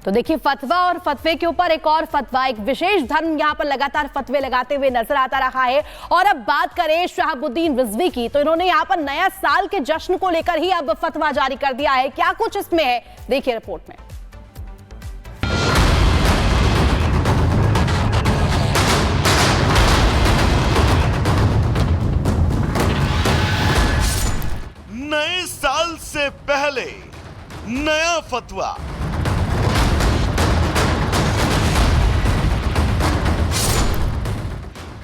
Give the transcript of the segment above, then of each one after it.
तो देखिए, फतवा और फतवे के ऊपर एक और फतवा। एक विशेष धर्म यहां पर लगातार फतवे लगाते हुए नजर आता रहा है। और अब बात करें शहाबुद्दीन रिजवी की, तो इन्होंने यहां पर नया साल के जश्न को लेकर ही अब फतवा जारी कर दिया है। क्या कुछ इसमें है, देखिए रिपोर्ट में। नए साल से पहले नया फतवा।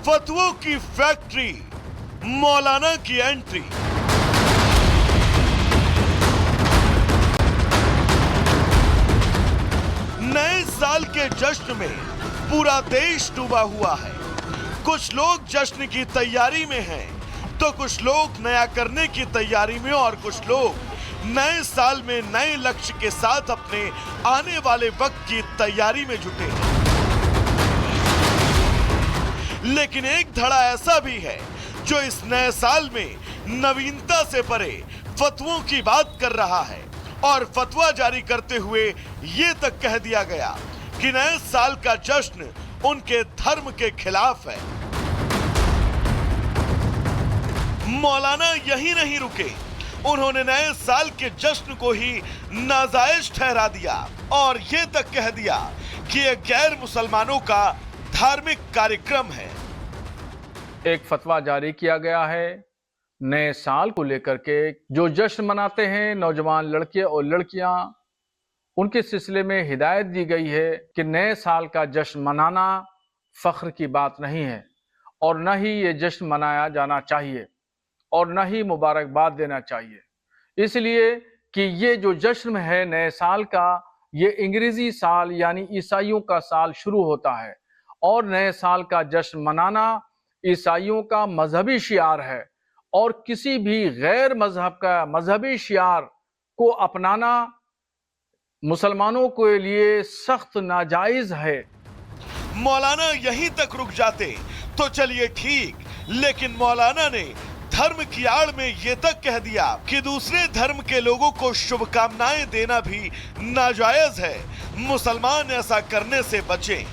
फतवों की फैक्ट्री, मौलाना की एंट्री। नए साल के जश्न में पूरा देश डूबा हुआ है। कुछ लोग जश्न की तैयारी में हैं, तो कुछ लोग नया करने की तैयारी में, और कुछ लोग नए साल में नए लक्ष्य के साथ अपने आने वाले वक्त की तैयारी में जुटे हैं। लेकिन एक धड़ा ऐसा भी है जो इस नए साल में नवीनता से परे फतवों की बात कर रहा है, और फतवा जारी करते हुए ये तक कह दिया गया कि नए साल का जश्न उनके धर्म के खिलाफ है। मौलाना यही नहीं रुके, उन्होंने नए साल के जश्न को ही नाजायज ठहरा दिया और ये तक कह दिया कि यह गैर मुसलमानों का धार्मिक कार्यक्रम है। एक फतवा जारी किया गया है नए साल को लेकर के। जो जश्न मनाते हैं नौजवान लड़के और लड़कियां, उनके सिलसिले में हिदायत दी गई है कि नए साल का जश्न मनाना फख्र की बात नहीं है, और न ही ये जश्न मनाया जाना चाहिए, और न ही मुबारकबाद देना चाहिए। इसलिए कि ये जो जश्न है नए साल का, ये अंग्रेजी साल यानी ईसाइयों का साल शुरू होता है, और नए साल का जश्न मनाना ईसाइयों का मजहबी शियार है, और किसी भी गैर मजहब का मजहबी शियार को अपनाना मुसलमानों के लिए सख्त नाजायज है। मौलाना यहीं तक रुक जाते तो चलिए ठीक, लेकिन मौलाना ने धर्म की आड़ में ये तक कह दिया कि दूसरे धर्म के लोगों को शुभकामनाएं देना भी नाजायज है, मुसलमान ऐसा करने से बचें।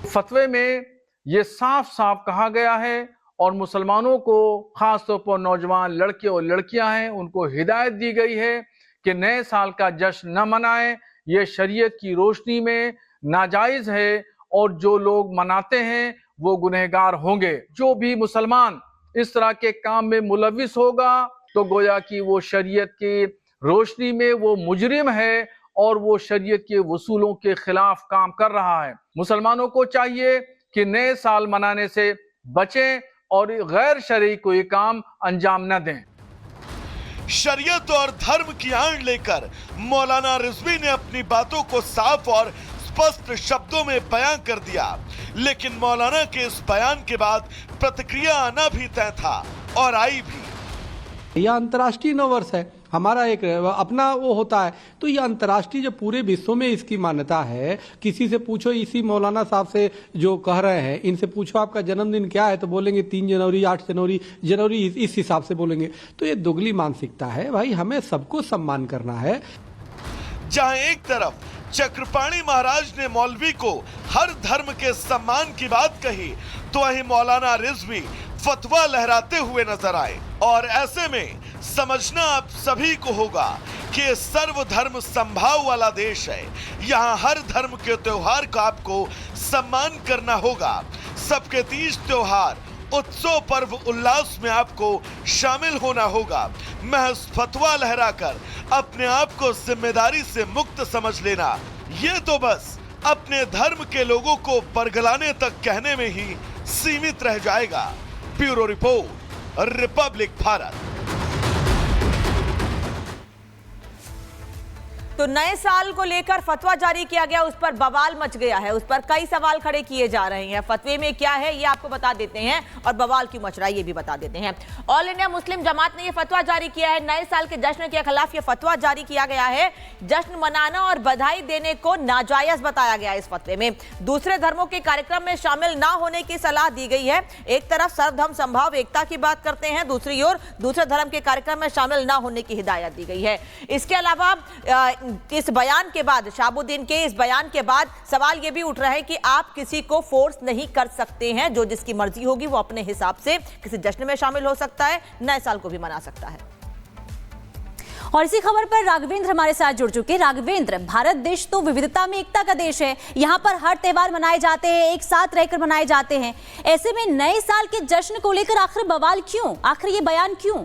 फतवे में ये साफ साफ कहा गया है, और मुसलमानों को खासतौर पर नौजवान लड़के और लड़कियां हैं, उनको हिदायत दी गई है कि नए साल का जश्न न मनाएं। ये शरीयत की रोशनी में नाजायज है, और जो लोग मनाते हैं वो गुनहगार होंगे। जो भी मुसलमान इस तरह के काम में मुलविस होगा तो गोया कि वो शरीयत की रोशनी में वो मुजरिम है, और वो शरीयत के वसूलों के खिलाफ काम कर रहा है। मुसलमानों को चाहिए कि नए साल मनाने से बचें और गैर शरई कोई काम अंजाम न दें। शरीयत और धर्म की आड़ लेकर मौलाना रिजवी ने अपनी बातों को साफ और स्पष्ट शब्दों में बयां कर दिया, लेकिन मौलाना के इस बयान के बाद प्रतिक्रिया आना भी तय था, और आई भी। यह अंतर्राष्ट्रीय नववर्ष है, हमारा एक अपना वो होता है, तो ये अंतर्राष्ट्रीय जो पूरे विश्व में इसकी मान्यता है। किसी से पूछो, इसी मौलाना साहब से जो कह रहे हैं, इनसे पूछो आपका जन्मदिन क्या है, तो बोलेंगे 3 जनवरी, 8 जनवरी इस हिसाब से बोलेंगे। तो ये दोगली मानसिकता है भाई, हमें सबको सम्मान करना है। जहां एक तरफ चक्रपाणी महाराज ने मौलवी को हर धर्म के सम्मान की बात कही, तो वहीं मौलाना रिजवी फतवा लहराते हुए नजर आए। और ऐसे में समझना आप सभी को होगा कि सर्वधर्म संभाव वाला देश है। यहाँ हर धर्म के त्योहार का आपको सम्मान करना होगा। सबके तीज त्योहार, उत्सव, पर्व, उल्लास में आपको शामिल होना होगा। महज फतवा लहराकर अपने आप को जिम्मेदारी से मुक्त समझ लेना, ये तो बस अपने धर्म के लोगों को बरगलाने तक कहने में ही सीमित रह जाएगा। Bureau report, Republic Bharat. तो नए साल को लेकर फतवा जारी किया गया, उस पर बवाल मच गया है, उस पर कई सवाल खड़े किए जा रहे हैं। फतवे में क्या है ये आपको बता देते हैं, और बवाल क्यों मच रहा है ये भी बता देते हैं। ऑल इंडिया मुस्लिम जमात ने यह फतवा जारी किया है। नए साल के जश्न के खिलाफ यह फतवा जारी किया गया है। जश्न मनाना और बधाई देने को नाजायज बताया गया। इस फतवे में दूसरे धर्मों के कार्यक्रम में शामिल ना होने की सलाह दी गई है। एक तरफ सर्वधर्म संभाव एकता की बात करते हैं, दूसरी ओर दूसरे धर्म के कार्यक्रम में शामिल ना होने की हिदायत दी गई है। इसके अलावा इस बयान के बाद, शहाबुद्दीन के इस बयान के बाद सवाल यह भी उठ रहा है कि आप किसी को फोर्स नहीं कर सकते हैं। जो जिसकी मर्जी होगी वो अपने हिसाब से किसी जश्न में शामिल हो सकता है, नए साल को भी मना सकता है। और इसी खबर पर राघवेंद्र हमारे साथ जुड़ चुके हैं। राघवेंद्र, भारत देश तो विविधता में एकता का देश है, यहाँ पर हर त्योहार मनाए जाते हैं, एक साथ रहकर मनाए जाते हैं। ऐसे में नए साल के जश्न को लेकर आखिर बवाल क्यों, आखिर ये बयान क्यों?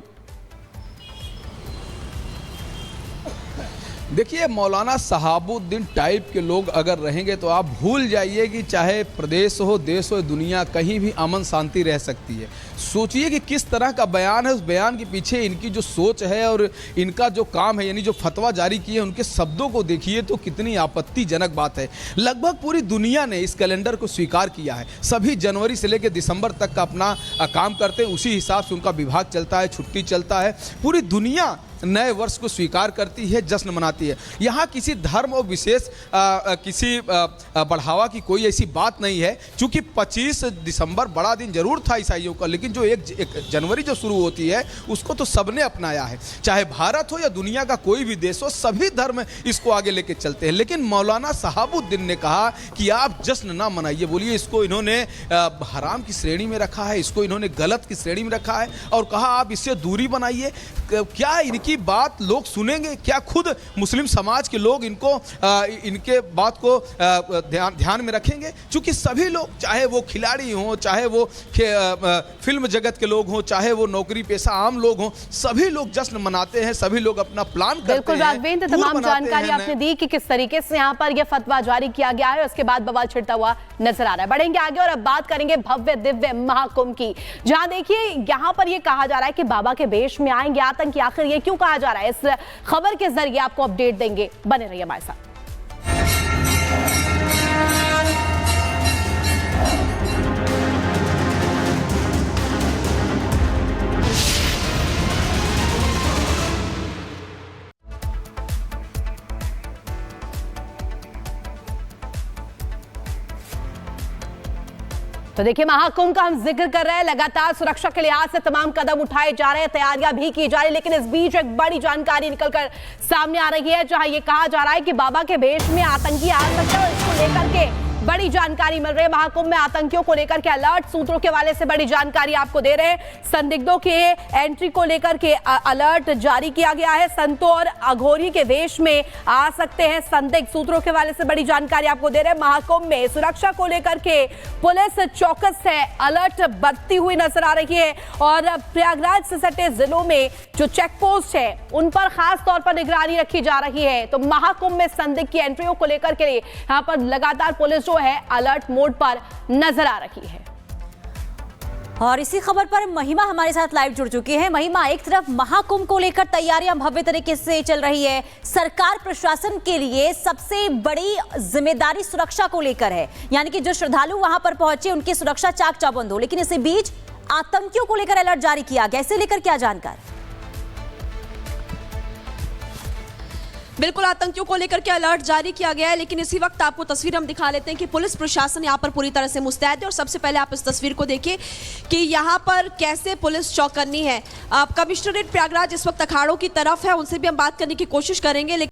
देखिए, मौलाना शहाबुद्दीन टाइप के लोग अगर रहेंगे तो आप भूल जाइए कि चाहे प्रदेश हो, देश हो, दुनिया, कहीं भी अमन शांति रह सकती है। सोचिए कि किस तरह का बयान है, उस बयान के पीछे इनकी जो सोच है और इनका जो काम है, यानी जो फतवा जारी किए उनके शब्दों को देखिए तो कितनी आपत्तिजनक बात है। लगभग पूरी दुनिया ने इस कैलेंडर को स्वीकार किया है। सभी जनवरी से लेकर दिसंबर तक का अपना काम करते हैं, उसी हिसाब से उनका विभाग चलता है, छुट्टी चलता है। पूरी दुनिया नए वर्ष को स्वीकार करती है, जश्न मनाती है। यहाँ किसी धर्म और विशेष किसी बढ़ावा की कोई ऐसी बात नहीं है। चूँकि 25 दिसंबर बड़ा दिन जरूर था ईसाइयों का, लेकिन जो एक जनवरी जो शुरू होती है उसको तो सबने अपनाया है। चाहे भारत हो या दुनिया का कोई भी देश हो, सभी धर्म इसको आगे लेके चलते हैं। लेकिन मौलाना शहाबुद्दीन ने कहा कि आप जश्न ना मनाइए। बोलिए, इसको इन्होंने हराम की श्रेणी में रखा है, इसको इन्होंने गलत की श्रेणी में रखा है और कहा आप इससे दूरी बनाइए। क्या इनकी बात लोग सुनेंगे? क्या खुद मुस्लिम समाज के लोग इनके बात को ध्यान में रखेंगे? क्योंकि सभी लोग, चाहे वो खिलाड़ी हों, चाहे वो फिल्म जगत के लोग हों, चाहे वो नौकरी पेशा आम लोग हों, सभी लोग जश्न मनाते हैं, सभी लोग अपना प्लान करते हैं। बिल्कुल राघवेंद्र, तमाम जानकारी आपने दी कि किस तरीके से यहाँ पर यह फतवा जारी किया गया है, उसके बाद बवाल छिड़ता हुआ नजर आ रहा है। बढ़ेंगे आगे और अब बात करेंगे भव्य दिव्य महाकुंभ की, जहां देखिए यहाँ पर यह कहा जा रहा है कि बाबा के वेश में आएंगे आतंकी। आखिर ये क्यों कहा जा रहा है, इस खबर के जरिए आपको अपडेट देंगे, बने रहिए हमारे साथ। तो देखिए, महाकुंभ का हम जिक्र कर रहे हैं, लगातार सुरक्षा के लिहाज से तमाम कदम उठाए जा रहे हैं, तैयारियां भी की जा रही है। लेकिन इस बीच एक बड़ी जानकारी निकलकर सामने आ रही है, जहां यह कहा जा रहा है कि बाबा के वेश में आतंकी आ सकते हैं। इसको लेकर के बड़ी जानकारी मिल रही है। महाकुंभ में आतंकियों को लेकर के अलर्ट, सूत्रों के हवाले से बड़ी जानकारी आपको दे रहे हैं। संदिग्धों के एंट्री को लेकर के अलर्ट जारी किया गया है। संतों और अघोरी के वेश में आ सकते हैं संदिग्ध, सूत्रों के हवाले से बड़ी जानकारी आपको दे रहे हैं। महाकुंभ में सुरक्षा को लेकर के पुलिस चौकस है, अलर्ट बरतती हुई नजर आ रही है और प्रयागराज से सटे जिलों में जो चेक पोस्ट है उन पर खास तौर पर निगरानी रखी जा रही है। तो महाकुंभ में संदिग्ध की एंट्रियों को लेकर के यहाँ पर लगातार पुलिस जो है अलर्ट मोड पर नजर आ रही है। और इसी खबर पर महिमा हमारे साथ लाइव जुड़ चुकी है। महिमा, एक तरफ महाकुंभ को लेकर तैयारियां भव्य तरीके से चल रही है, सरकार प्रशासन के लिए सबसे बड़ी जिम्मेदारी सुरक्षा को लेकर है, यानी कि जो श्रद्धालु वहां पर पहुंचे उनकी सुरक्षा चाक चौबंद हो। लेकिन इसी बीच आतंकियों को लेकर अलर्ट जारी किया गया, इसे लेकर क्या जानकारी? बिल्कुल, आतंकियों को लेकर के अलर्ट जारी किया गया है, लेकिन इसी वक्त आपको तस्वीर हम दिखा लेते हैं कि पुलिस प्रशासन यहाँ पर पूरी तरह से मुस्तैद है। और सबसे पहले आप इस तस्वीर को देखिए कि यहाँ पर कैसे पुलिस चौकन्नी है। कमिश्नरेट प्रयागराज इस वक्त अखाड़ों की तरफ है, उनसे भी हम बात करने की कोशिश करेंगे। लेकिन